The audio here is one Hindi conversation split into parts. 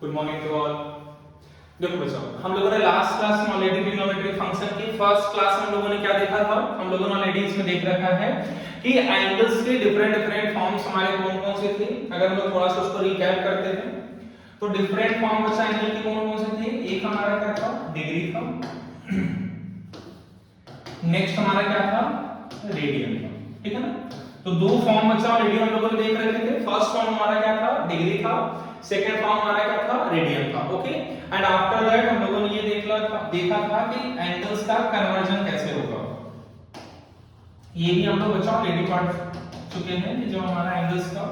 Good morning to all. देखो बच्चों, हम लोगों ने लास्ट क्लास में ऑलरेडी ट्रिग्नोमेट्रिक फंक्शन की फर्स्ट क्लास में हम लोगों ने क्या देखा था, हम लोगों ने ऑलरेडी इसमें देख रखा है कि एंगल्स के डिफरेंट डिफरेंट फॉर्म्स हमारे कौन कौन से थे। अगर हम लोग थोड़ा सा उसको रिकैप करते हैं तो डिफरेंट फॉर्म बच्चा एंगल के कौन कौन से थे। एक हमारा क्या था, डिग्री था। नेक्स्ट हमारा क्या था, रेडियन था। ठीक है ना। तो दो फॉर्म बच्चा ऑलरेडी हम लोगों ने देख रखे थे। फर्स्ट फॉर्म हमारा क्या था, डिग्री था। सेकंड फॉर्म हमारा क्या था, रेडियन था। ओके, एंड आफ्टर दैट हम लोगों ने ये देखा था कि एंगल्स का कन्वर्जन कैसे होगा। ये भी हम लोग बच्चा ऑलरेडी पढ़ चुके हैं कि जो हमारा एंगल्स का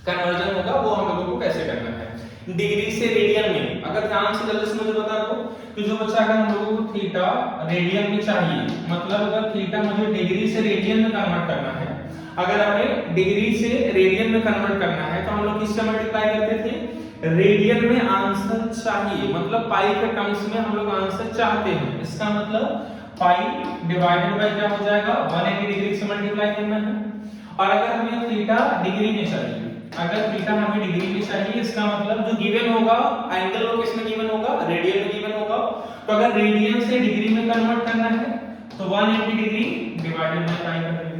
कन्वर्जन होगा वो हम लोगों को कैसे करना है। डिग्री से रेडियन में अगर ध्यान से जल्दी से मुझे बता दो कि जो बच्चा अगर हम लोगों को थीटा रेडियन में चाहिए, मतलब अगर थीटा मुझे डिग्री से रेडियन में कन्वर्ट करना है, अगर हमें डिग्री से रेडियन में कन्वर्ट करना है तो हम लोग किससे मल्टीप्लाई करते थे, रेडियन में आंसर चाहिए, मतलब पाई के टर्म्स में हम लोग आंसर चाहते हैं। इसका मतलब पाई डिवाइडेड बाय क्या हो जाएगा, 180 डिग्री से मल्टीप्लाई करना है। और अगर हमें थीटा डिग्री में चाहिए, अगर थीटा हमें डिग्री में चाहिए, इसका मतलब जो गिवन होगा एंगल वो किसमें गिवन होगा, रेडियन में गिवन होगा। तो अगर रेडियन से डिग्री में कन्वर्ट करना है तो 180 डिग्री डिवाइडेड बाय पाई कर देंगे।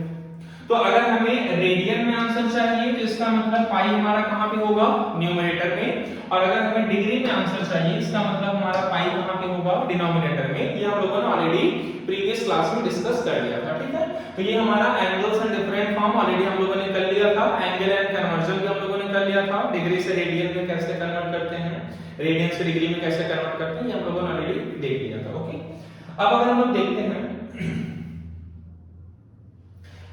तो अगर हमें रेडियन में आंसर चाहिए तो इसका मतलब पाई हमारा कहां पे होगा, न्यूमरेटर में। और अगर हमें डिग्री में आंसर चाहिए इसका मतलब हमारा पाई कहां पे होगा, डिनोमिनेटर में। ये हम लोगों ने ऑलरेडी प्रीवियस क्लास में डिस्कस कर लिया था। ठीक है, तो ये हमारा angles and different form already हम लोगों ने कर लिया था। एंगल एंड कन्वर्जन भी हम लोगों ने कर लिया था। डिग्री से रेडियन में कैसे कन्वर्ट करते हैं, रेडियन से डिग्री में कैसे कन्वर्ट करते हैं, ये हम लोगों ने ऑलरेडी देख लिया था। ओके, अब अगर हम लोग देखते हैं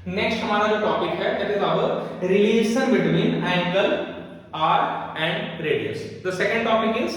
नेक्स्ट हमारा जो टॉपिक है that is our relation between angle R and radius. The second topic is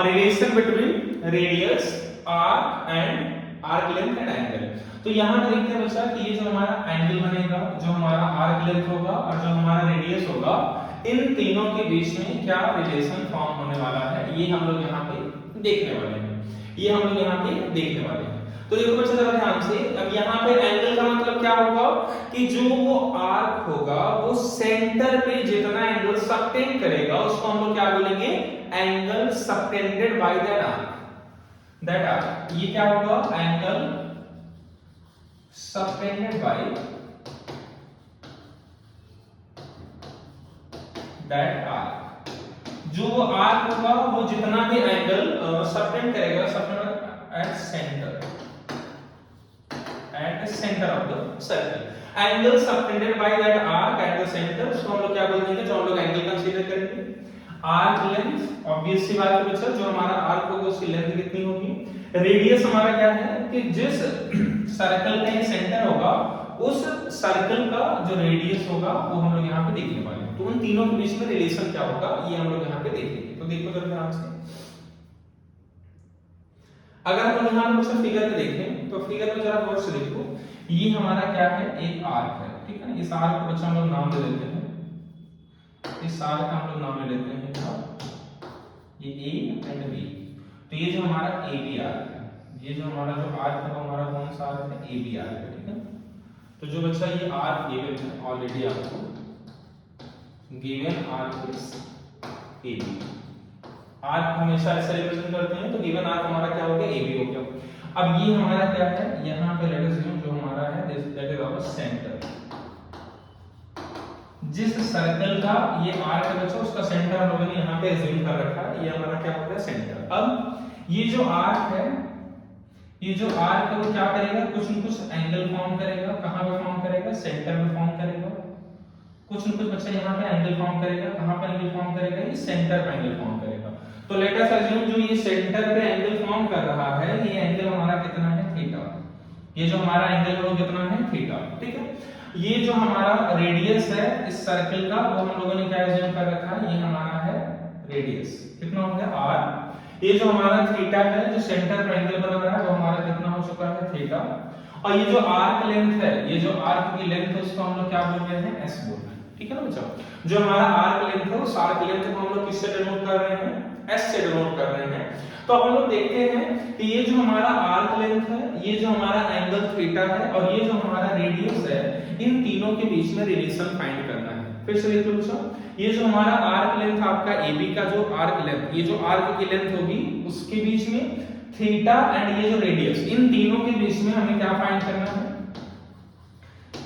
relation between radius R and arc length and angle. तो यहां पर देखते हैं बच्चा कि ये जो हमारा एंगल बनेगा, जो हमारा आर्क लेंथ होगा और जो हमारा रेडियस होगा, इन तीनों के बीच में क्या रिलेशन फॉर्म होने वाला है, ये हम लोग यहाँ पे देखने वाले हैं। ये हम लोग यहाँ पे देखने वाले हैं। तो देखो बच्चा जरा ध्यान से, अब यहाँ पे एंगल का मतलब क्या होगा कि जो वो आर्क होगा वो सेंटर पे जितना एंगल सबटेंड करेगा उसको हम लोग क्या बोलेंगे, angle subtended by that arc. That arc ये क्या होगा, angle subtended by that arc. जो वो आर्क होगा वो जितना भी एंगल सबटेंड करेगा, subtend at centre, at the center of the circle, angle subtended by that arc at the center, so हम लोग क्या बोल देंगे, जो हम लोग एंगल कंसीडर करेंगे, आर्क लेंथ। ऑब्वियस सी बात है बच्चा, जो हमारा आर्क होगा उसकी लेंथ कितनी होगी। रेडियस हमारा क्या है कि जिस सर्कल का ये सेंटर होगा उस सर्कल का जो रेडियस होगा वो हम लोग यहाँ पे देखने वाले हैं। तो उन तीनों के बीच में रिलेशन क्या होगा ये हम लोग यहाँ पे देखेंगे। तो देखो जरा ध्यान से, अगर हम यहाँ पर फिगर में देखें तो फिगर में जरा गौर से देखो, ये हमारा क्या है, एक आर्क है। ठीक है ना, इस आर्क को बच्चा हम लोग नाम दे देते हैं, इस आर्क का हम लोग नाम ले लेते हैं क्या, ये ए एंड बी। तो ये जो हमारा ए बी आर्क है, ये जो हमारा जो आर्क है वो हमारा कौन सा आर्क है, ए बी आर्क है। ठीक है, तो जो बच्चा ये आर्क गिवन है ऑलरेडी आपको given arc is A B. Arc हमेशा ऐसे रिप्रेजेंट करते हैं, तो गिवन आर्क हमारा क्या हो गया, AB हो गया। अब ये हमारा क्या है, यहाँ पे लेट अस अज्यूम जो हमारा है दैट इज आवर सेंटर। जिस सर्कल का ये आर्क है बच्चों उसका सेंटर हम लोगों ने यहाँ पे अज्यूम कर रखा है, ये हमारा क्या हो गया, सेंटर। अब ये जो आर्क है, ये जो आर्क है वो क्या करेगा, कुछ न कुछ एंगल फॉर्म करेगा। कहाँ पे फॉर्म करेगा, सेंटर में फॉर्म करेगा। कुछ न कुछ बच्चा यहाँ पे एंगल फॉर्म करेगा। कहाँ पे एंगल फॉर्म करेगा, ये सेंटर पे एंगल फॉर्म करेगा। तो लेट अस अज्यूम जो ये सेंटर पे एंगल फॉर्म कर रहा है, ये एंगल हमारा कितना है, थीटा। ये जो हमारा एंगल है वो कितना है, थीटा। ठीक है, ये जो हमारा रेडियस है इस सर्कल का वो हम लोगों ने क्या अज्यूम कर रखा है, ये हमारा है रेडियस। कितना हो गया, r। ये जो हमारा थीटा है जो सेंटर पे एंगल बना रहा है वो हमारा कितना हो चुका है, थीटा। और ये जो आर्क लेंथ है, ये जो आर्क की लेंथ है उसको हम लोग क्या बोल रहे हैं, s बोल रहे हैं। ठीक है ना बच्चों, जो हमारा आर्क लेंथ है उस आर्क लेंथ को हम लोग किससे डिनोट कर रहे हैं, s से डिनोट कर रहे हैं। तो अब हम लोग देखते हैं कि ये जो हमारा आर्क लेंथ है, ये जो हमारा एंगल थीटा है और ये जो हमारा रेडियस है, इन तीनों के बीच में रिलेशन फाइंड करना है। फिर से देख लो बच्चों, ये जो हमारा आर्क लेंथ आपका AB का जो आर्क लेंथ, ये जो आर्क की लेंथ होगी उसके बीच में थीटा एंड ये जो रेडियस, इन तीनों के बीच में हमें क्या फाइंड करना है,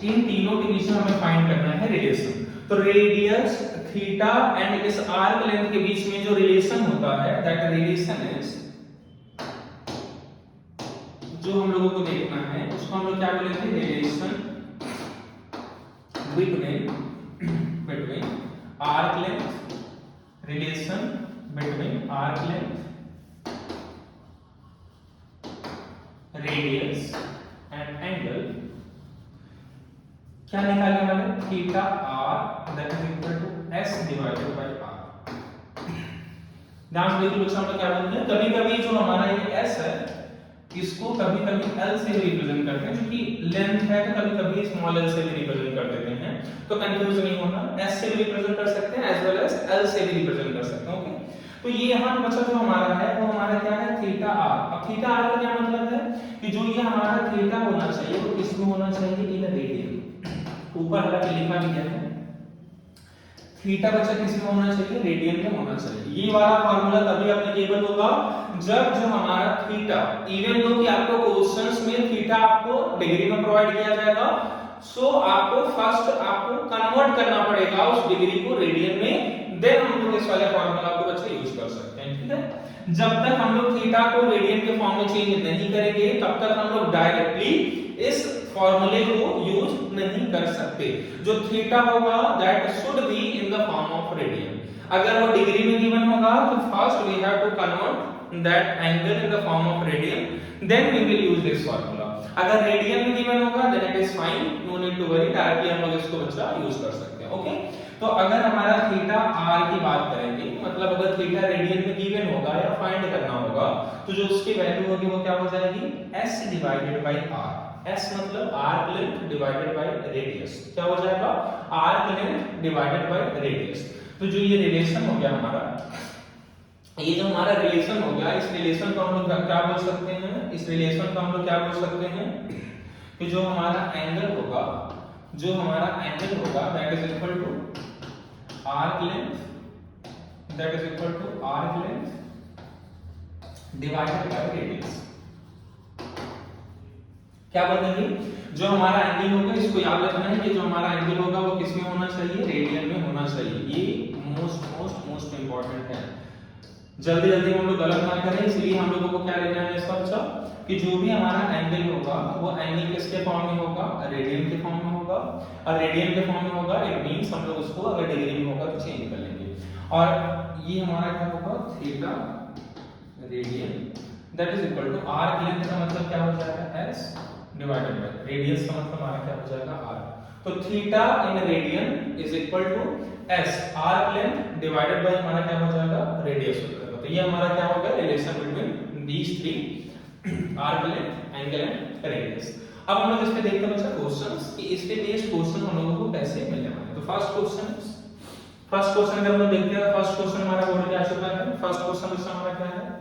इन तीनों के बीच में हमें फाइंड करना है रिलेशन। तो रेडियस थीटा एंड इस आर्क लेंथ के बीच में जो रिलेशन होता है, दैट रिलेशन इज, जो हम लोगों को देखना है उसको हम लोग क्या बोलेंगे, relation between arc length, relation between arc length, radius and angle. क्या निकालने वाले, theta R that is equal to S divided by R. ध्यान से देखिए बच्चों, हम लोग क्या बोलते हैं, कभी कभी जो हमारा ये एस है इसको कभी कभी एल से भी रिप्रेजेंट करते हैं, क्योंकि लेंथ है तो कभी कभी स्मॉल एल से भी रिप्रेजेंट कर देते हैं, तो कंफ्यूज नहीं होना, एस से भी रिप्रेजेंट कर सकते हैं एज वेल एज एल से भी रिप्रेजेंट कर सकते हैं। ओके, तो ये यहाँ बच्चा जो हमारा है वो हमारा क्या है, थीटा आर। अब थीटा आर का क्या मतलब है कि जो ये हमारा थीटा होना चाहिए वो किसमें होना चाहिए, इन रेडियन। ऊपर हालांकि लिखा भी गया है थीटा बच्चा किसमें होना चाहिए, रेडियन में होना चाहिए। ये वाला फार्मूला तभी एप्लीकेबल होगा जब जो हमारा थीटा, इवन दो कि आपको क्वेश्चंस में थीटा आपको डिग्री में प्रोवाइड किया जाएगा, सो आपको फर्स्ट आपको कन्वर्ट करना पड़ेगा उस डिग्री को रेडियन में, देन हम लोग इस वाले फार्मूला को बच्चे यूज कर सकते हैं। ठीक है, जब तक हम लोग थीटा को रेडियन के फॉर्म में चेंज नहीं करेंगे तब तक हम लोग डायरेक्टली इस फॉर्मूले को यूज नहीं कर सकते। जो थीटा होगा that should be in the form of radian. अगर वो डिग्री में गिवन होगा तो first we have to convert that angle in the form of radian, then we will use this formula. अगर रेडियन में गिवन होगा then it is fine, no need to worry, directly हम लोग इसको बच्चा यूज कर सकते हैं। ओके, तो अगर हमारा थीटा आर की बात करेंगे, मतलब अगर थीटा रेडियन में गिवन होगा या फाइंड करना होगा तो जो उसकी वैल्यू होगी वो क्या हो जाएगी, s divided bye r। s मतलब arc length divided by radius, क्या हो जाएगा, arc length divided by radius. तो जो ये रिलेशन हो गया हमारा, ये जो हमारा रिलेशन हो गया, इस रिलेशन को हम लोग क्या बोल सकते हैं, इस रिलेशन को हम लोग क्या बोल सकते हैं कि जो हमारा एंगल होगा, जो हमारा एंगल होगा that is equal to arc length, that is equal to arc length divided by radius. क्या बनेगी, जो हमारा एंगल होगा इसको याद रखना है कि जो हमारा एंगल होगा वो किसमें होना चाहिए, रेडियन में होना चाहिए। ये मोस्ट इंपॉर्टेंट है, जल्दी जल्दी हम लोग गलत ना करें, इसलिए हम लोगों को क्या लेना है इसका बच्चा कि जो भी हमारा एंगल होगा वो एंगल किसके फॉर्म में होगा, रेडियन के फॉर्म में होगा, और रेडियन के फॉर्म में होगा इट मींस हम लोग उसको अगर डिग्री में होगा तो चेंज कर लेंगे। और ये हमारा क्या होगा, theta radian that is equal to arc length का मतलब क्या हो जाएगा, s डिवाइडेड बाय रेडियस का मतलब हमारा क्या हो जाएगा, r। तो theta in radian is equal to s arc length divided by हमारा क्या हो जाएगा, रेडियस हो जाएगा। तो ये हमारा क्या हो गया, relation between these three, arc length, angle and radius. अब हम लोग इस पे देखते हैं बच्चा क्वेश्चंस कि इस पे बेस्ड क्वेश्चन हम लोगों को कैसे मिलने वाले हैं। तो फर्स्ट क्वेश्चन अगर हम लोग देखते हैं, फर्स्ट क्वेश्चन हमारा बोर्ड पे आ चुका है। फर्स्ट क्वेश्चन इसका हमारा क्या है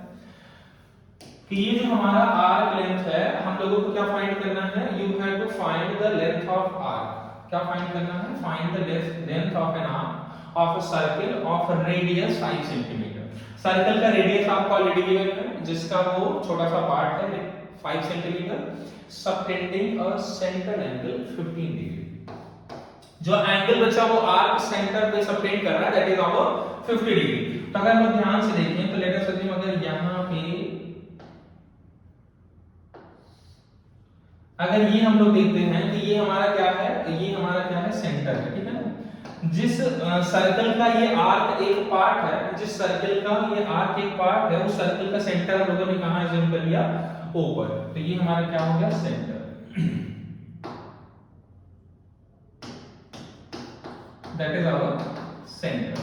कि ये जो हमारा आर्क लेंथ है हम लोगों को क्या फाइंड करना है, you have to find the length of arc. क्या फाइंड करना है, find the length of an arc of a circle of radius 5 centimetre. Circle का रेडियस आपको ऑलरेडी गिवन है, जिसका वो छोटा सा पार्ट है 5 centimetre, subtending a centre angle 15 degree. जो एंगल बचा वो आर्क सेंटर पे सबटेंड कर रहा है दैट इज ऑफ 50 डिग्री। तो अगर हम ध्यान से देखें तो लेट अस अज्यूम अगर यहां पे अगर ये हम लोग देखते हैं कि ये हमारा क्या है, ये हमारा क्या है, सेंटर है, ठीक है ना। जिस सर्कल का ये आर्क एक पार्ट है, जिस सर्कल का ये आर्क एक पार्ट है, उस सर्कल का सेंटर हम लोगों ने कहां अज्यूम कर लिया, ऊपर। तो ये हमारा क्या हो गया, centre, that is our centre.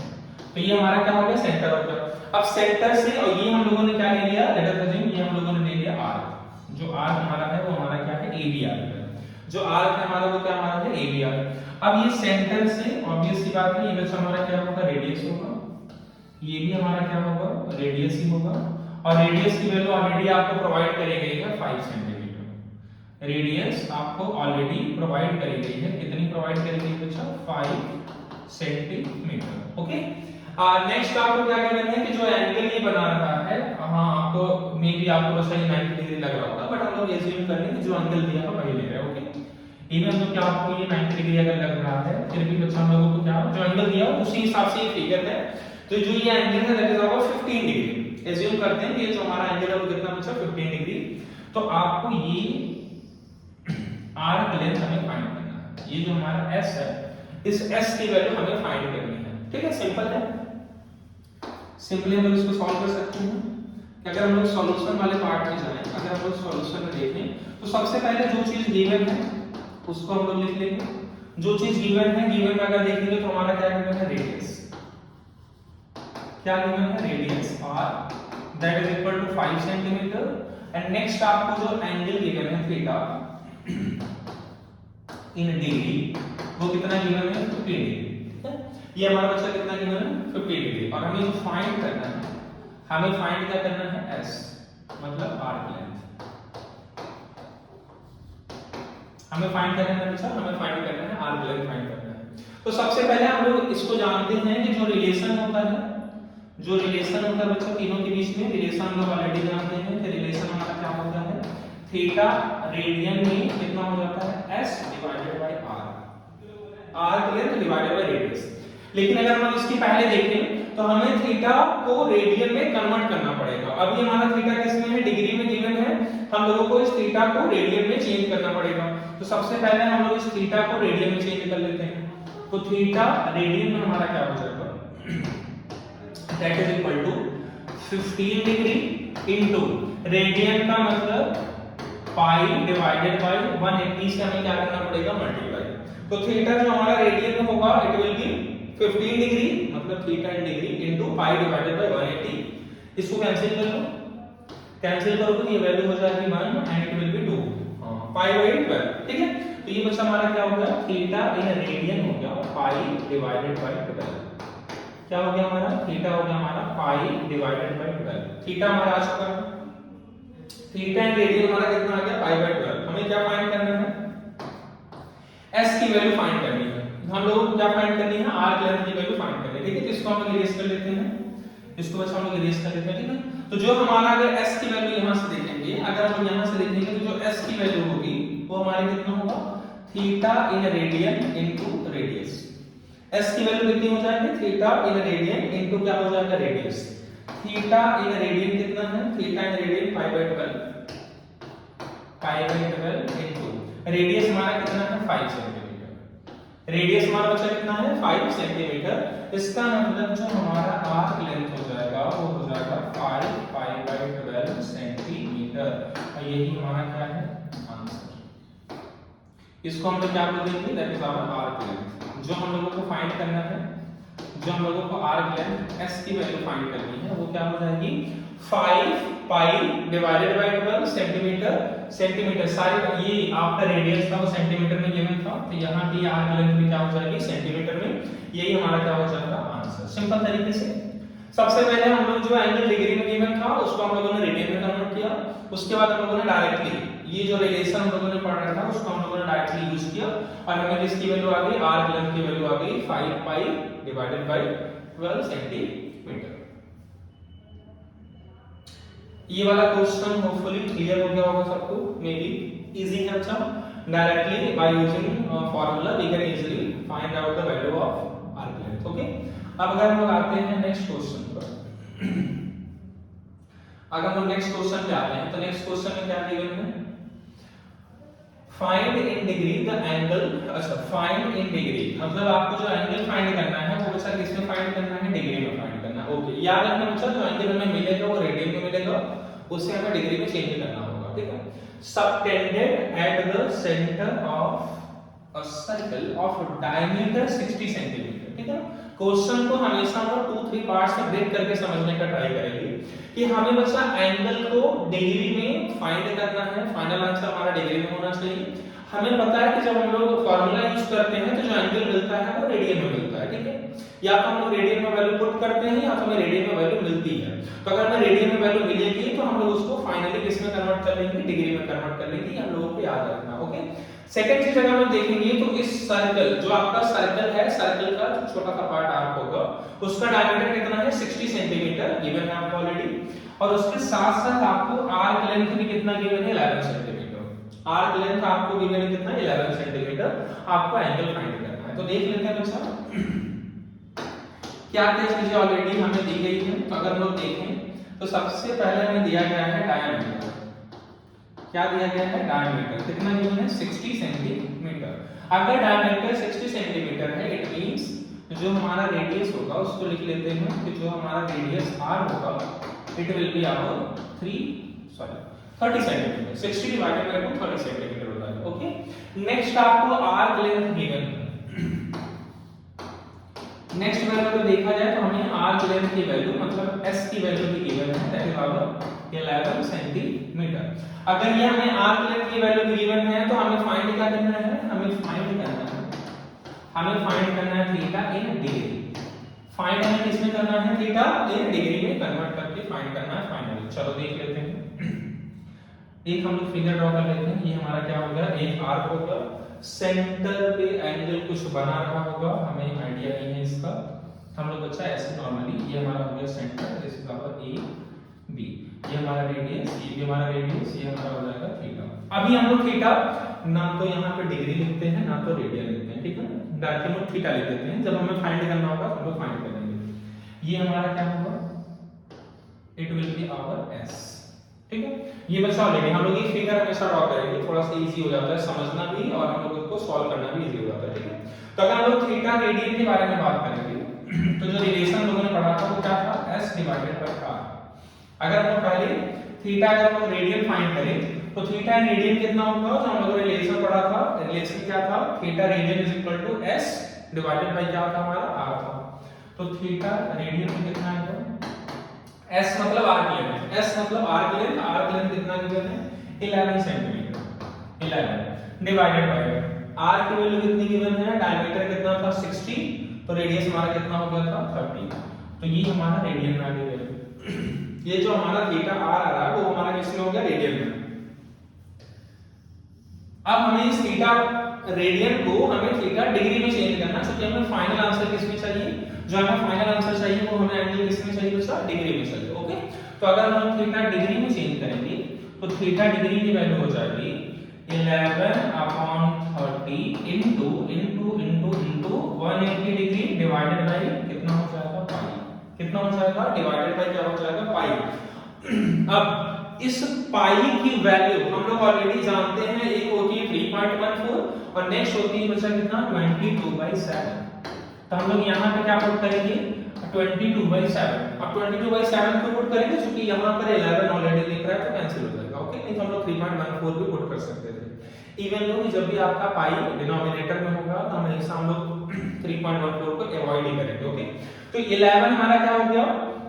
तो ये हमारा क्या हो गया, सेंटर हो गया। अब सेंटर से और ये हम लोगों ने क्या ले लिया, लेट अस अज्यूम ये हम लोगों ने ले लिया आर्क। जो आर्क हमारा है वो हमारा क्या है, AB आर्क है। जो आर्क है हमारा वो क्या हमारा है, AB आर्क। अब ये सेंटर से ऑब्वियस सी बात है, ये बच्चा हमारा क्या होगा, रेडियस होगा। ये भी हमारा क्या होगा, रेडियस ही होगा। और रेडियस की वैल्यू ऑलरेडी आपको प्रोवाइड करी गई है 5 सेंटीमीटर। रेडियस आपको ऑलरेडी प्रोवाइड करी गई है, कितनी प्रोवाइड करी गई बच्चा, 5 सेंटीमीटर। ओके, नेक्स्ट आपको क्या करना है कि जो एंगल ये बना रहा है, हाँ आपको मे बी आपको बस 90 डिग्री लग रहा होगा, बट हम लोग एज्यूम कर लेंगे जो एंगल दिया है वही ले रहे हैं। ओके, इवन तो क्या आपको ये 90 डिग्री अगर लग रहा है, फिर भी बच्चा हम लोगों को क्या जो एंगल दिया है उसी हिसाब से ये फिगर है, तो जो ये एंगल है that is about 15 degree. Assume करते हैं कि ये जो हमारा एंगल है वो कितना बचा 15 डिग्री। तो आपको ये आर्क लेंथ हमें फाइंड करना है। ये जो हमारा s है, इस s की वैल्यू हमें फाइंड करनी है। ठीक है, सिंपल है, सिंपली हम लोग इसको सॉल्व कर सकते हैं। कि अगर हम लोग सॉल्यूशन वाले पार्ट में जाएं, अगर हम लोग सॉल्यूशन में देखें तो सबसे पहले जो चीज गिवन है उसको हम लोग लिख लेंगे। जो चीज गिवन है, गिवन में अगर देखेंगे तो हमारा क्या गिवन है, रेडियस। क्या गिवन है, radius r that is equal to 5 centimetre. And next आपको जो एंगल गिवन है थीटा इन डिग्री, वो कितना गिवन है, 15 डिग्री। ये हमारा बच्चा कितना गिवन है, 50 डिग्री। और हमें जो फाइंड करना है, हमें फाइंड क्या करना है, s मतलब आर्क लेंथ। हमें फाइंड करना है बच्चा, हमें फाइंड करना है आर्क लेंथ फाइंड करना है। तो सबसे पहले हम लोग इसको जानते हैं कि जो रिलेशन होता है, जो रिलेशन होता है बच्चा तीनों के बीच में, रिलेशन हम लोग ऑलरेडी जानते हैं कि रिलेशन हमारा क्या होता है, थीटा रेडियन में कितना हो जाता है, s divided bye r, arc length divided by radius. लेकिन अगर हम इसकी पहले देखें तो हमें थीटा को रेडियन में कन्वर्ट करना पड़ेगा। अभी हमारा थीटा किसमें है, डिग्री में गिवन है, हम लोगों को इस थीटा को रेडियन में चेंज करना पड़ेगा। तो सबसे पहले हम लोग इस थीटा को रेडियन में चेंज कर लेते हैं। तो थीटा रेडियन में हमारा क्या हो जाएगा, that is equal to 15 degree into radian का मतलब पाई डिवाइडेड बाय 180 से हमें क्या करना पड़ेगा, मल्टीप्लाई। तो थीटा जो हमारा रेडियन में होगा इट विल बी 15 डिग्री मतलब theta in degree into pi divided by 180। इसको कैंसिल कर लो, कैंसिल करोगे तो ये वैल्यू हो जाएगी 1 and it will B 2, pi by 12। ठीक है, तो ये बच्चा हमारा क्या हो गया, थीटा इन रेडियन हो गया पाई डिवाइडेड बाय 12। क्या हो गया हमारा, थीटा हो गया हमारा पाई डिवाइडेड बाय 12। थीटा हमारा आ चुका है, थीटा इन रेडियन हमारा कितना आ गया, पाई बाय 12। हमें क्या फाइंड करना है, s की वैल्यू फाइंड करनी है। हम लोगों को क्या फाइंड करनी है, आर्क लेंथ की वैल्यू फाइंड करनी है। ठीक है, तो इसको हम लोग इरेज कर लेते हैं, इसको बस हम लोग इरेज कर लेते हैं। ठीक है, तो जो हमारा अगर s की वैल्यू यहां से देखेंगे, अगर हम यहां से देखेंगे तो जो s की वैल्यू होगी वो हमारी कितना होगा, theta in radian into radius. s की वैल्यू कितनी हो जाएगी, थीटा इन रेडियन इनटू क्या हो जाएगा, रेडियस। थीटा इन रेडियन कितना है, theta in radian pi by 12, pi by 12 into radius हमारा कितना है, 5 सेंटीमीटर। रेडियस हमारा बचा कितना है, 5 सेंटीमीटर। इसका मतलब जो हमारा आर्क लेंथ हो जाएगा वो हो जाएगा 5 पाई बाय 12 सेंटीमीटर। और यही हमारा क्या है, आंसर। इसको हम लोग क्या बोलेंगे, that is our arc length. जो हम लोगों को फाइंड करना है, जो हम लोगों को आर्क लेंथ s की वैल्यू फाइंड करनी है, वो क्या हो जाएगी, 5 पाई डिवाइडेड बाय 12 सेंटीमीटर। सेंटीमीटर सारी ये आपका रेडियस था वो सेंटीमीटर में गिवन था, तो यहाँ की आर्क लेंथ भी क्या हो जाएगी, सेंटीमीटर में। यही हमारा क्या हो जाएगा, आंसर। सिंपल तरीके से सबसे पहले हम लोग जो एंगल डिग्री में गिवन था उसको हम लोगों ने रेडियन में कन्वर्ट किया। उसके बाद हम लोगों ने डायरेक्टली ये जो रिलेशन हम लोगों ने पढ़ा था उसको हम लोगों ने डायरेक्टली यूज किया और हमें किसकी वैल्यू आ गई, आर्क लेंथ की वैल्यू आ गई 5 पाई डिवाइडेड बाय 12 सेंटीमीटर। ये वाला क्वेश्चन होपफुली क्लियर हो गया होगा सबको, मे बी इजी है। अच्छा, directly by using formula we can easily find out the value of arc length. Okay, अब अगर हम लोग आते हैं नेक्स्ट क्वेश्चन पर, अगर हम लोग नेक्स्ट क्वेश्चन पे आते हैं तो नेक्स्ट क्वेश्चन में क्या गिवन है, find in degree the angle. अच्छा, फाइंड इन डिग्री मतलब आपको जो एंगल फाइंड करना है वो बच्चा किस में फाइंड करना है, डिग्री में फाइंड करना है। ओके, याद रखना बच्चा जो एंगल हमें मिलेगा वो रेडियन में मिलेगा, उसे हमें डिग्री में चेंज करना होगा। ठीक है, subtended at the centre of a circle of diameter 60 centimetre. ठीक है, क्वेश्चन को हमेशा हम 2-3 पार्ट्स में ब्रेक करके समझने का ट्राई करेंगे कि हमें बच्चा एंगल को डिग्री में फाइंड करना है, फाइनल आंसर हमारा डिग्री में होना चाहिए। हमें पता है कि जब हम लोग फार्मूला यूज करते हैं तो जो एंगल मिलता है वो रेडियन में मिलता है। ठीक है, या तो हम लोग रेडियन में वैल्यू पुट करते हैं या तो हमें रेडियन में वैल्यू मिलती है। तो अगर हमें रेडियन में वैल्यू मिलेगी तो हम लोग उसको फाइनली किस में कन्वर्ट कर लेंगे, डिग्री में कन्वर्ट कर लेंगे। हम लोगों को याद रखना। ओके, सेकंड चीज अगर हम देखेंगे तो इस सर्कल, जो आपका सर्कल है, सर्कल का जो छोटा सा पार्ट आर्क होगा उसका डायमीटर कितना है 60 सेंटीमीटर गिवन है आपको ऑलरेडी, और उसके साथ साथ आपको आर्क लेंथ भी कितना गिवन है 11 सेंटीमीटर। आर्क लेंथ आपको गिवन है कितना 11 सेंटीमीटर, आपको एंगल फाइंड करना है। तो देख लेते हैं बच्चा क्या क्या चीजें ऑलरेडी हमें दी गई है। तो अगर हम लोग देखें तो सबसे पहले हमें दिया गया है डायमीटर। क्या दिया गया है डायमीटर, कितना गिवन है 60 सेंटीमीटर। अगर डायमीटर 60 सेंटीमीटर है इट मींस जो हमारा रेडियस होगा उसको लिख लेते हैं कि जो हमारा रेडियस r होगा it will be our 30 centimetre. 60 divided by 2 30 centimetre होता है। ओके, नेक्स्ट आपको आर्क लेंथ गिवन है। नेक्स्ट वैल्यू अगर देखा जाए तो हमें आर्क लेंथ की वैल्यू मतलब s की वैल्यू भी गिवन है, दैट इज आवर 11 सेंटीमीटर। अगर ये हमें आर्क लेंथ की वैल्यू भी गिवन है तो हमें फाइंड क्या करना है, हमें फाइंड करना है थीटा इन डिग्री। फाइंड हमें किसमें करना है, थीटा इन डिग्री में कन्वर्ट करके फाइंड करना है फाइनली। चलो देख लेते हैं। एक हम लोग फिगर ड्रॉ कर लेते हैं। ये हमारा क्या होगा, एक आर्क होगा, सेंटर पे एंगल कुछ बना रहा होगा, हमें आईडिया नहीं है इसका, हम लोग बच्चा ऐसे नॉर्मली ये हमारा हो गया centre, this is our A B, ये हमारा रेडियस, ये भी हमारा रेडियस, ये हमारा हो जाएगा थीटा। अभी हम लोग थीटा ना तो यहाँ पे डिग्री लिखते हैं ना तो रेडियन लिखते हैं, ठीक है, डायरेक्ट हम लोग थीटा लिख देते हैं। जब हमें फाइंड करना होगा हम लोग फाइंड करेंगे। ये हमारा क्या होगा, it will be our S, ठीक है। ये बच्चा ऑलरेडी हम लोग ये फिगर हमेशा ड्रॉ करेंगे, थोड़ा सा इजी हो जाता है समझना भी और हम लोग इसको सॉल्व करना भी इजी हो जाता है, ठीक है। तो अगर हम लोग थीटा रेडियन के बारे में बात करेंगे तो जो रिलेशन लोगों ने पढ़ा था वो क्या था, s डिवाइडेड बाय r। अगर हम लोग पहले थीटा अगर हम लोग रेडियन फाइंड करें तो थीटा एंड रेडियन कितना होगा, जो हम लोगों ने रिलेशन पढ़ा था, रिलेशन क्या था, theta radian is equal to s divided by क्या था हमारा r था। तो थीटा रेडियन में कितना है, s मतलब आर्क लेंथ, s मतलब आर्क लेंथ कितना गिवन है 11 सेंटीमीटर, 11 डिवाइडेड बाय r की वैल्यू कितनी गिवन है, डायमीटर कितना था 60, तो रेडियस हमारा कितना हो गया था 30। तो ये हमारा रेडियन में आ गया। ये जो हमारा थीटा r आ रहा है वो हमारा किसमें हो गया, रेडियन में। अब हमें इस थीटा रेडियन को हमें थीटा डिग्री में चेंज करना है, क्योंकि हमें फाइनल आंसर किसमें चाहिए, जो हमें फाइनल आंसर चाहिए वो हमें एंगल किसमें चाहिए बच्चा, डिग्री में चाहिए। ओके, तो अगर हम थीटा डिग्री में चेंज करेंगे तो थीटा डिग्री की वैल्यू हो जाएगी 11/30 इनटू 180 डिग्री डिवाइडेड बाय कितना हो जाएगा पाई, कितना हो जाएगा डिवाइडेड बाय क्या हो जाएगा पाई। अब इस पाई की वैल्यू हम लोग ऑलरेडी जानते हैं, एक होती है 3.14 और नेक्स्ट होती है बच्चा कितना 22/7। तो हम लोग यहाँ पे क्या पुट करेंगे 22/7। अब 22/7 को पुट करेंगे क्योंकि यहाँ पर 11 ऑलरेडी दिख रहा है तो कैंसिल हो जाएगा। ओके, नहीं तो हम लोग 3.14 भी पुट कर सकते थे। इवन लो जब भी आपका पाई डिनोमिनेटर में होगा तो हमेशा हम लोग 3.14 को अवॉइड ही करेंगे। ओके, तो 11 हमारा क्या हो गया,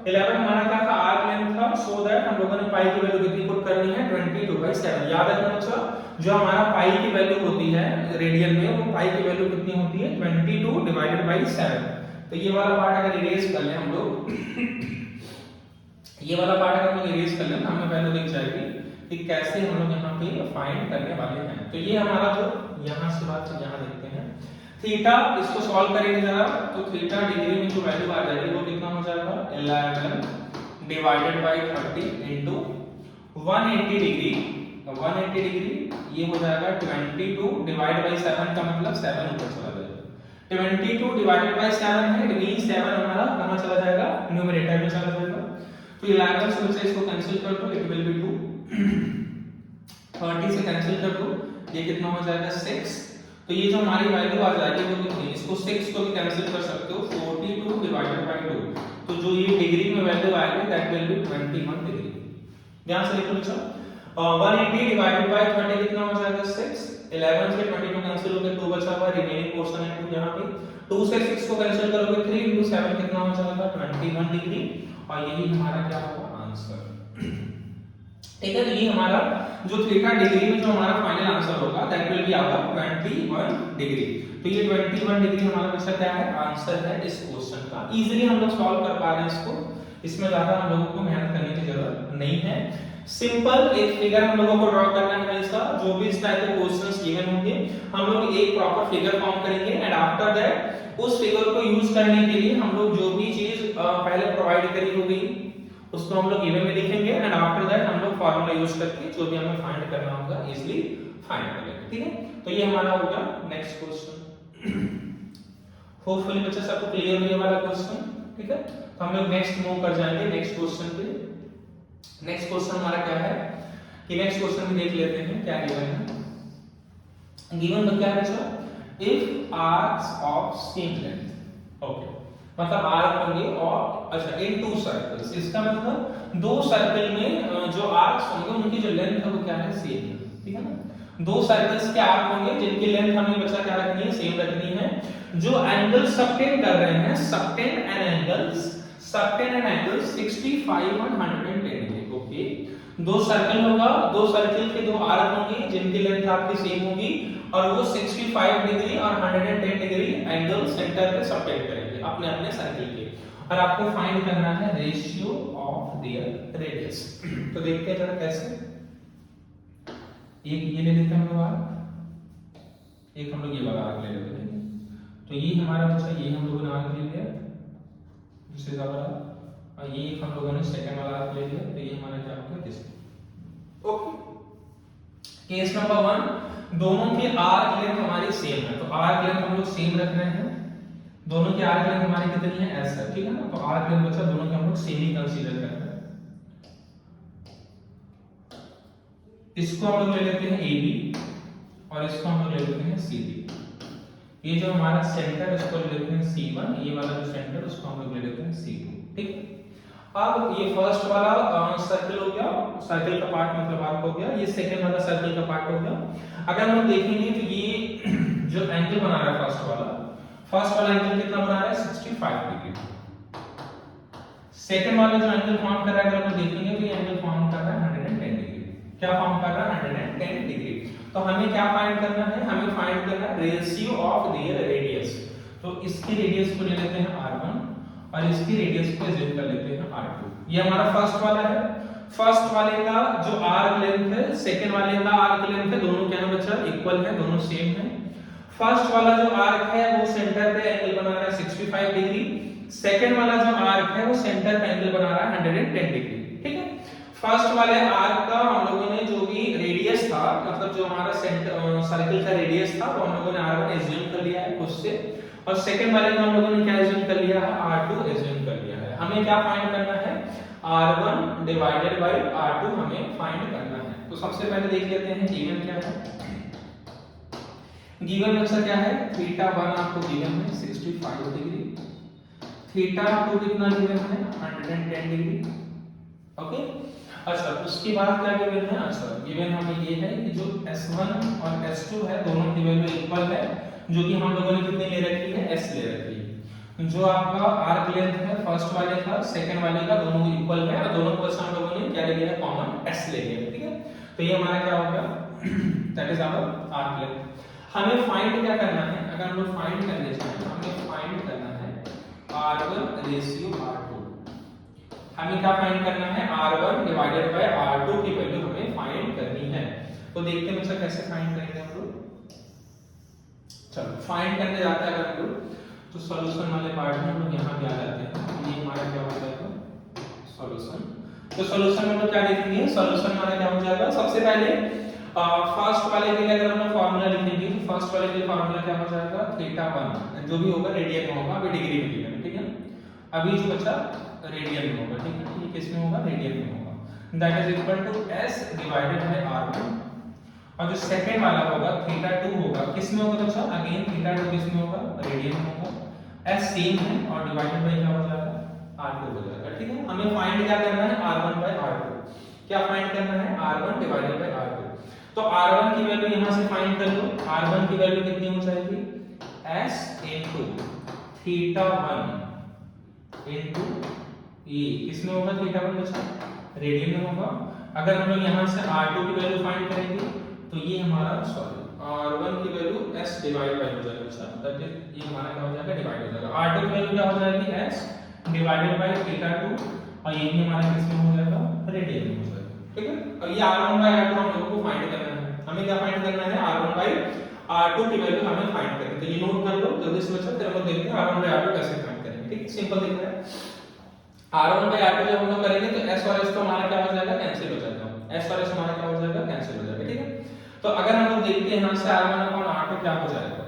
11 हमारा क्या था आर्क लेंथ था, सो दैट हम लोगों ने पाई की वैल्यू कितनी पुट करनी है 22/7। याद रखना बच्चा, जो हमारा पाई की वैल्यू होती है रेडियन में वो पाई की वैल्यू कितनी होती है 22 डिवाइडेड बाय 7। तो ये वाला पार्ट अगर इरेज कर लें हम लोग ये वाला पार्ट अगर हम लोग इरेज कर लें हमें वैल्यू दिख जाएगी कि कैसे हम लोग यहाँ पे फाइंड करने वाले हैं। तो ये हमारा जो यहाँ से बात यहाँ देखते हैं थीटा, इसको सॉल्व करेंगे जरा तो थीटा डिग्री में जो वैल्यू आ जाएगी वो कितना हो जाएगा 11 divided by 30 into 180 degree. 180 degree ये हो जाएगा 22 डिवाइड बाय 7 का मतलब 7 ऊपर चला जाएगा। 22 डिवाइडेड बाय 7 है, इट मींस 7 हमारा कहां चला जाएगा, न्यूमरेटर में चला जाएगा। तो 11 से इसको कैंसिल कर दो, इट विल बी 2। 30 से कैंसिल कर दो, ये कितना हो जाएगा 6। तो ये जो हमारी वैल्यू आ जाएगी वो कितनी, इसको 6 को भी कैंसिल कर सकते हो 42 डिवाइडेड बाय 2। तो जो ये डिग्री में वैल्यू आएगी दैट विल बी 21 डिग्री। ध्यान से लिखो बच्चा, 180 डिवाइडेड बाय 30 कितना हो जाएगा 6। 11 से 22 कैंसिल होकर 2 बचा हुआ, रिमेनिंग पोर्शन है 2 यहाँ पे। 2 से 6 को कैंसिल करोगे 3 into 7 कितना हो जाएगा 21 डिग्री, और यही हमारा क्या होगा आंसर। ठीक है, तो ये हमारा जो थीटा डिग्री में जो हमारा फाइनल आंसर होगा that will be our 21 degree. तो ये 21 डिग्री हमारा बच्चा क्या है, आंसर है इस क्वेश्चन का। इजीली हम लोग सॉल्व कर पा रहे हैं इसको, इसमें ज्यादा हम लोगों को मेहनत करने की जरूरत नहीं है। सिंपल एक फिगर हम लोगों को ड्रॉ करना है हमेशा, जो भी इस टाइप के क्वेश्चंस गिवन होंगे हम लोग एक प्रॉपर फिगर फॉर्म करेंगे एंड आफ्टर दैट उस फिगर को यूज करने के लिए हम लोग जो भी चीज पहले प्रोवाइड करी होगी उसको हम लोग गिवन में लिखेंगे एंड आफ्टर दैट हम लोग फार्मूला यूज करके जो भी हमें फाइंड करना होगा इजीली फाइंड कर लेंगे। ठीक है, तो ये हमारा हो गया नेक्स्ट क्वेश्चन। होपफुली बच्चा सबको क्लियर हो ये वाला क्वेश्चन। ठीक है, तो हम लोग नेक्स्ट मूव कर जाएंगे नेक्स्ट क्वेश्चन पे। नेक्स्ट क्वेश्चन हमारा क्या है कि नेक्स्ट क्वेश्चन में देख लेते हैं क्या गिवन है। गिवन तो क्या है बच्चा, if arcs of same length, okay, मतलब आर्क होंगे और अच्छा इन टू सर्कल्स, इसका मतलब दो सर्कल में जो आर्क्स होंगे उनकी जो लेंथ है वो क्या है, सेम है। ठीक है ना, दो सर्कल्स के आर्क होंगे जिनकी लेंथ हमें बच्चा क्या रखनी है, सेम रखनी है। जो एंगल सबटेंड कर रहे हैं, सबटेंड एंड एंगल्स 65 और 110 डिग्री। ओके, दो सर्कल होगा, दो सर्कल के दो आर्क होंगे जिनकी लेंथ आपकी सेम होगी और वो 65 डिग्री और 110 डिग्री एंगल सेंटर पे सबटेंड करेंगे अपने अपने सर्कल के, और आपको फाइंड करना है रेशियो ऑफ देयर रेडियस। तो देखते हैं जरा कैसे। एक ये ले लेते हैं हम लोग आर्क, एक हम लोग ये वाला आर्क ले लेते हैं। तो ये हमारा बच्चा ये हम लोगों ने आर्क ले लिया दूसरे वाला, और ये हम लोगों ने सेकंड वाला आर्क ले लिया, तो ये हमारा क्या हो गया, दिस। ओके, केस नंबर 1, दोनों के आर्क लेंथ हमारी सेम है, तो आर्क लेंथ हम लोग सेम रख रहे हैं। दोनों की आर्क लेंथ हमारी कितनी है, s है। ठीक है ना, तो आर्क लेंथ बच्चा दोनों के हम लोग सेम ही कंसीडर कर रहे हैं। इसको हम लोग ले लेते हैं AB और इसको हम लोग ले लेते हैं CD। ये जो हमारा सेंटर इसको ले लेते हैं C1, ये वाला जो सेंटर उसको हम लोग ले लेते हैं C2। ठीक, अब ये फर्स्ट वाला सर्कल हो गया, सर्कल का पार्ट मतलब आर्क हो गया, ये सेकंड वाला सर्कल का पार्ट हो गया। अगर हम देखेंगे तो ये जो एंगल बना रहा है फर्स्ट वाला एंगल कितना बना रहा है, 65 डिग्री। सेकंड वाला जो एंगल फॉर्म कर रहा है अगर हम देखेंगे तो ये एंगल फॉर्म कर रहा है 110 डिग्री। क्या फॉर्म कर रहा है, 110 डिग्री। तो हमें क्या फाइंड करना है, हमें फाइंड करना है रेशियो ऑफ देयर रेडियस। तो इसकी रेडियस को ले लेते हैं r1 और इसकी रेडियस को एज्यूम कर लेते हैं r2। ये हमारा फर्स्ट वाला है, फर्स्ट वाले का जो आर्क लेंथ है सेकंड वाले का आर्क लेंथ है, दोनों क्या है बच्चा, इक्वल है, दोनों सेम है। फर्स्ट वाला जो आर्क है वो सेंटर पे एंगल बना रहा है 65 डिग्री, सेकंड वाला जो आर्क है वो सेंटर पे एंगल बना रहा है 110 डिग्री। ठीक है, फर्स्ट वाले आर्क का हम लोगों ने जो भी रेडियस था, मतलब जो हमारा सर्कल का रेडियस था वो हम लोगों ने r1 एज्यूम कर लिया है खुद से, और सेकंड वाले का हम लोगों ने क्या एज्यूम कर लिया है, r2 एज्यूम कर लिया है। हमें क्या फाइंड करना है, r1 डिवाइडेड बाय r2 हमें फाइंड करना है। तो सबसे पहले देख लेते हैं गिवन क्या है। गिवन आंसर क्या है, θ1 आपको गिवन है 65 डिग्री, θ2 कितना गिवन है, 110 डिग्री। ओके, अच्छा उसके बाद क्या गिवन है, अच्छा गिवन हमें ये है कि जो S1 और S2 है दोनों की वैल्यू इक्वल है, जो कि हम लोगों ने कितनी ले रखी है, S ले रखी है। जो आपका आर्क लेंथ है फर्स्ट वाले का सेकंड वाले का दोनों इक्वल है, और दोनों को हम लोगों ने क्या ले लिया है, कॉमन S ले लिया। ठीक है, तो ये हमारा क्या हो गया, that is our arc length. हमें फाइंड क्या करना है, अगर हम लोग फाइंड करने चाहें हमें फाइंड करना है r1 रेशियो r2। हमें क्या फाइंड करना है, r1 डिवाइडेड बाय r2 की वैल्यू हमें फाइंड करनी है। तो देखते हैं बच्चा कैसे फाइंड करेंगे हम लोग। चलो फाइंड करने जाते हैं अगर हम लोग, तो सॉल्यूशन वाले पार्ट में हम लोग यहाँ पे आ जाते हैं। ये हमारा क्या हो जाएगा, सॉल्यूशन। तो सॉल्यूशन में हम लोग क्या देखेंगे, सॉल्यूशन हमारा क्या हो जाएगा, सबसे पहले फर्स्ट वाले के लिए अगर हम लोग फार्मूला लिखेंगे तो फर्स्ट वाले के लिए फार्मूला क्या हो जाएगा, θ1 जो भी होगा रेडियन में होगा, अभी डिग्री में लिखा है। ठीक है, अभी जो बचा रेडियन में होगा। ठीक है, ये किस में होगा, रेडियन में होगा, that is equal to s divided by r1। और जो सेकंड वाला होगा θ2 होगा, किस में होगा बच्चा, अगेन θ2 किस में होगा, रेडियन में होगा। s सेम है और डिवाइडेड बाय क्या हो जाएगा, r2 हो जाएगा। ठीक है, हमें फाइंड क्या करना है, r1 बाय r2। क्या फाइंड करना है, r1 डिवाइडेड बाय r2। तो r1 की वैल्यू यहां से फाइंड कर लो, r1 की वैल्यू कितनी हो जाएगी, s into θ1 into ये किसमें होगा, θ1 बच्चा रेडियन में होगा। अगर हम लोग यहां से r2 की वैल्यू फाइंड करेंगे तो ये हमारा सॉरी r1 की वैल्यू s डिवाइड बाय हो जाएगा बच्चा, दैट इज ये हमारा क्या हो जाएगा, डिवाइड हो जाएगा। r2 की वैल्यू क्या हो जाएगी, s डिवाइडेड बाय θ2, और ये भी हमारा किसमें हो जाएगा, रेडियन में हो जाएगा। ठीक है। अब ये r1 by r2 हम लोगों को फाइंड करना है। हमें क्या फाइंड करना है, r1 by r2 की वैल्यू हमें फाइंड करनी है। तो ये नोट कर लो जल्दी से बच्चों, फिर हम लोग देखते हैं r1 by r2 कैसे फाइंड करेंगे। ठीक, सिंपल दिख रहा है। r1 by r2 जब हम लोग करेंगे तो s और s तो हमारा क्या हो जाएगा, कैंसिल हो जाएगा। s और s हमारा क्या हो जाएगा, कैंसिल हो जाएगा। ठीक है। तो अगर हम लोग देखते हैं यहां से r1 upon r2 क्या हो जाएगा,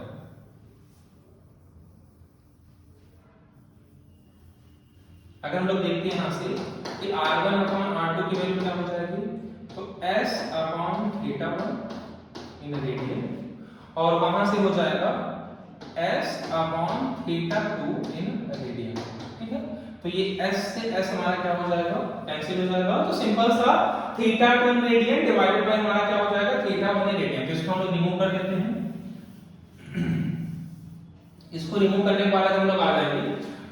अगर हम लोग देखते हैं यहां से कि r1 upon r2 की वैल्यू क्या हो जाएगी, तो s upon θ1 इन रेडियन, और वहां से हो जाएगा s upon θ2 इन रेडियन। ठीक है। तो ये s से s हमारा क्या हो जाएगा, कैंसिल हो जाएगा। तो सिंपल सा θ2 इन रेडियन डिवाइडेड बाय हमारा क्या हो जाएगा, θ1 इन रेडियन। तो इसको हम लोग रिमूव कर देते हैं। इसको रिमूव करने के बाद हम लोग आ जाएंगे,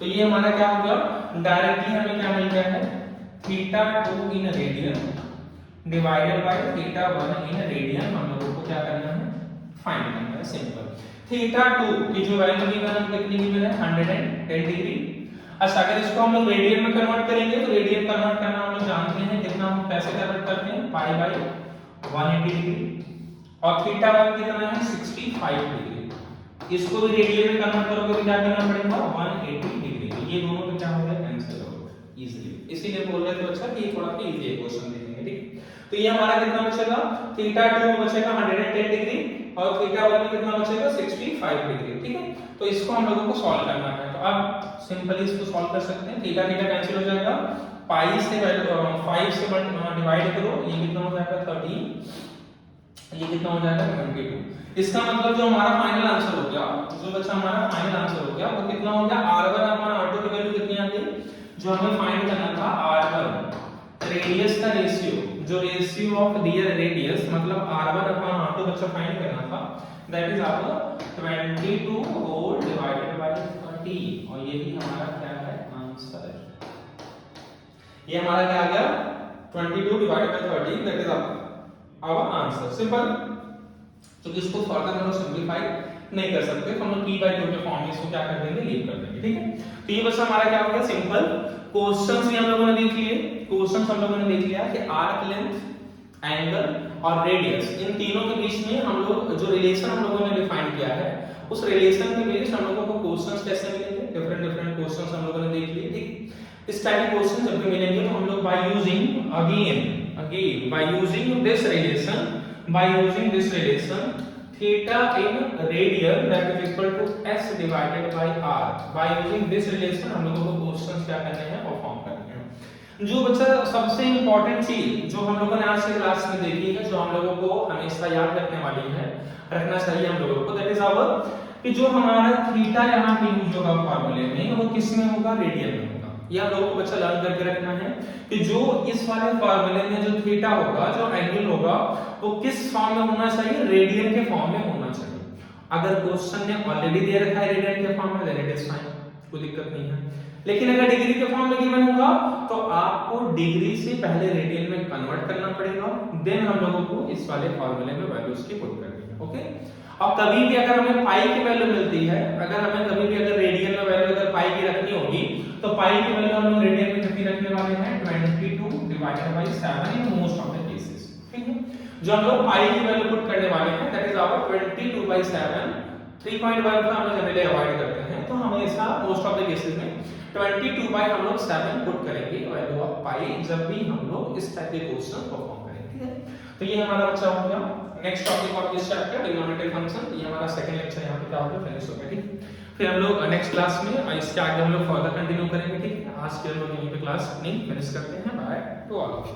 तो ये हमारा क्या होगा, डायरेक्टली हमें क्या मिल गया है, θ2 in radian divided by θ1 in radian. हम लोगों को क्या करना है, फाइंड करना है। सिंपल, θ2 की जो वैल्यू गिवन है कितनी गिवन है, 110 डिग्री। अच्छा, अगर इसको हम लोग रेडियन में कन्वर्ट करेंगे तो रेडियन कन्वर्ट करना हम लोग जानते हैं कितना, हम कैसे कन्वर्ट करते हैं, पाई बाय 180 डिग्री, और θ1 कितना है, 65 डिग्री। इसको भी रेडियन में कन्वर्ट करोगे तो क्या करना पड़ेगा, 180 डिग्री। तो ये दोनों तो क्या हो गया, कैंसिल हो गया इजीली। इसीलिए बोल रहे थे अच्छा कि ये थोड़ा सा इजी है क्वेश्चन देखेंगे। ठीक, तो ये हमारा कितना बचेगा, θ2 में बचेगा 110 डिग्री और θ1 में कितना बचेगा, 65 डिग्री। ठीक है। तो इसको हम लोगों को सॉल्व करना है। तो अब सिंपली इसको सॉल्व कर सकते हैं। थीटा थीटा कैंसिल हो जाएगा, पाई से 5 से डिवाइड करो, ये कितना हो जाएगा 30, ये कितना हो जाएगा 22। इसका मतलब जो हमारा फाइनल आंसर हो गया, जो बच्चा हमारा फाइनल आंसर हो गया वो कितना हो गया, r1 अपॉन r2 की वैल्यू कितनी आ गई, जो हमें फाइंड करना था r1 रेडियस का रेशियो, जो रेशियो ऑफ दियर रेडियस मतलब r1 अपॉन r2 बच्चा फाइंड करना था, that is our 22 whole divided by 30, और यही हमारा क्या है, आंसर। ये हमारा क्या आ गया, 22 divided by 30, that is our answer. Simple. तो इसको फर्दर हम लोग सिंपलीफाई नहीं कर सकते, तो हम लोग p बाय 2 के फॉर्म में इसको क्या कर देंगे, लीव कर देंगे। ठीक है। तो ये बस हमारा क्या हो गया, सिंपल। क्वेश्चंस भी हम लोगों ने देख लिए, क्वेश्चंस हम लोगों ने देख लिया कि आर्क लेंथ, एंगल और रेडियस, इन तीनों के बीच में हम लोग जो रिलेशन हम लोगों ने डिफाइन किया है, उस रिलेशन के बेस्ड हम लोगों को क्वेश्चंस कैसे मिलेंगे, डिफरेंट डिफरेंट क्वेश्चंस हम लोगों ने देख लिए। ठीक, इस टाइप के क्वेश्चन जब भी मिलेंगे तो हम लोग by using again by using this relation theta in radian that is equal to s divided by r, by using this relation हम लोगों को क्वेश्चंस क्या करने हैं, परफॉर्म करने हैं। जो बच्चा सबसे इंपॉर्टेंट चीज जो हम लोगों ने आज के क्लास में देखी है, जो हम लोगों को हमेशा याद रखने वाली है, रखना चाहिए हम लोगों को, दैट इज आवर कि जो हमारा थीटा यहाँ पे यूज होगा फार्मूले में, वो किस में होगा, रेडियन में होगा। ये आप लोगों को बच्चा लर्न करके रखना है कि जो इस वाले फार्मूले में जो थीटा होगा, जो एंगल होगा, वो किस फॉर्म में होना चाहिए, रेडियन के फॉर्म में होना चाहिए। अगर क्वेश्चन ने ऑलरेडी दे रखा है रेडियन के फॉर्म में, देन इट इज फाइन, कोई दिक्कत नहीं है। लेकिन अगर डिग्री के फॉर्म में गिवन होगा तो आपको डिग्री से पहले रेडियन में कन्वर्ट करना पड़ेगा, देन हम लोगों को इस वाले फार्मूले में वैल्यूज की पुट करनी है। ओके। अब कभी भी अगर हमें पाई की वैल्यू मिलती है, अगर हमें कभी भी अगर रेडियन में वैल्यू अगर पाई की रखनी होगी, तो पाई की वैल्यू हम लोग रेडियन में कितनी रखने वाले हैं, 22 divided bye 7 in most of the cases. ठीक है। जो हम लोग पाई की वैल्यू पुट करने वाले हैं, दैट इज आवर 22 बाय 7, 3.1 का हम लोग जनरली अवॉइड करते हैं, तो हमेशा मोस्ट ऑफ द केसेस में 22 बाय हम लोग 7 पुट करेंगे वैल्यू ऑफ पाई, जब भी हम लोग इस टाइप के क्वेश्चन परफॉर्म करेंगे। ठीक है। तो ये हमारा बच्चा हो गया next topic of this chapter, trigonometric function. ये हमारा सेकंड लेक्चर यहाँ पे क्या होगा, फिनिश हो गया। ठीक, फिर हम लोग नेक्स्ट क्लास में इसके आगे हम लोग फर्दर कंटिन्यू करेंगे। ठीक, आज के हम लोग यहीं पे क्लास नहीं फिनिश करते हैं। By two all of you.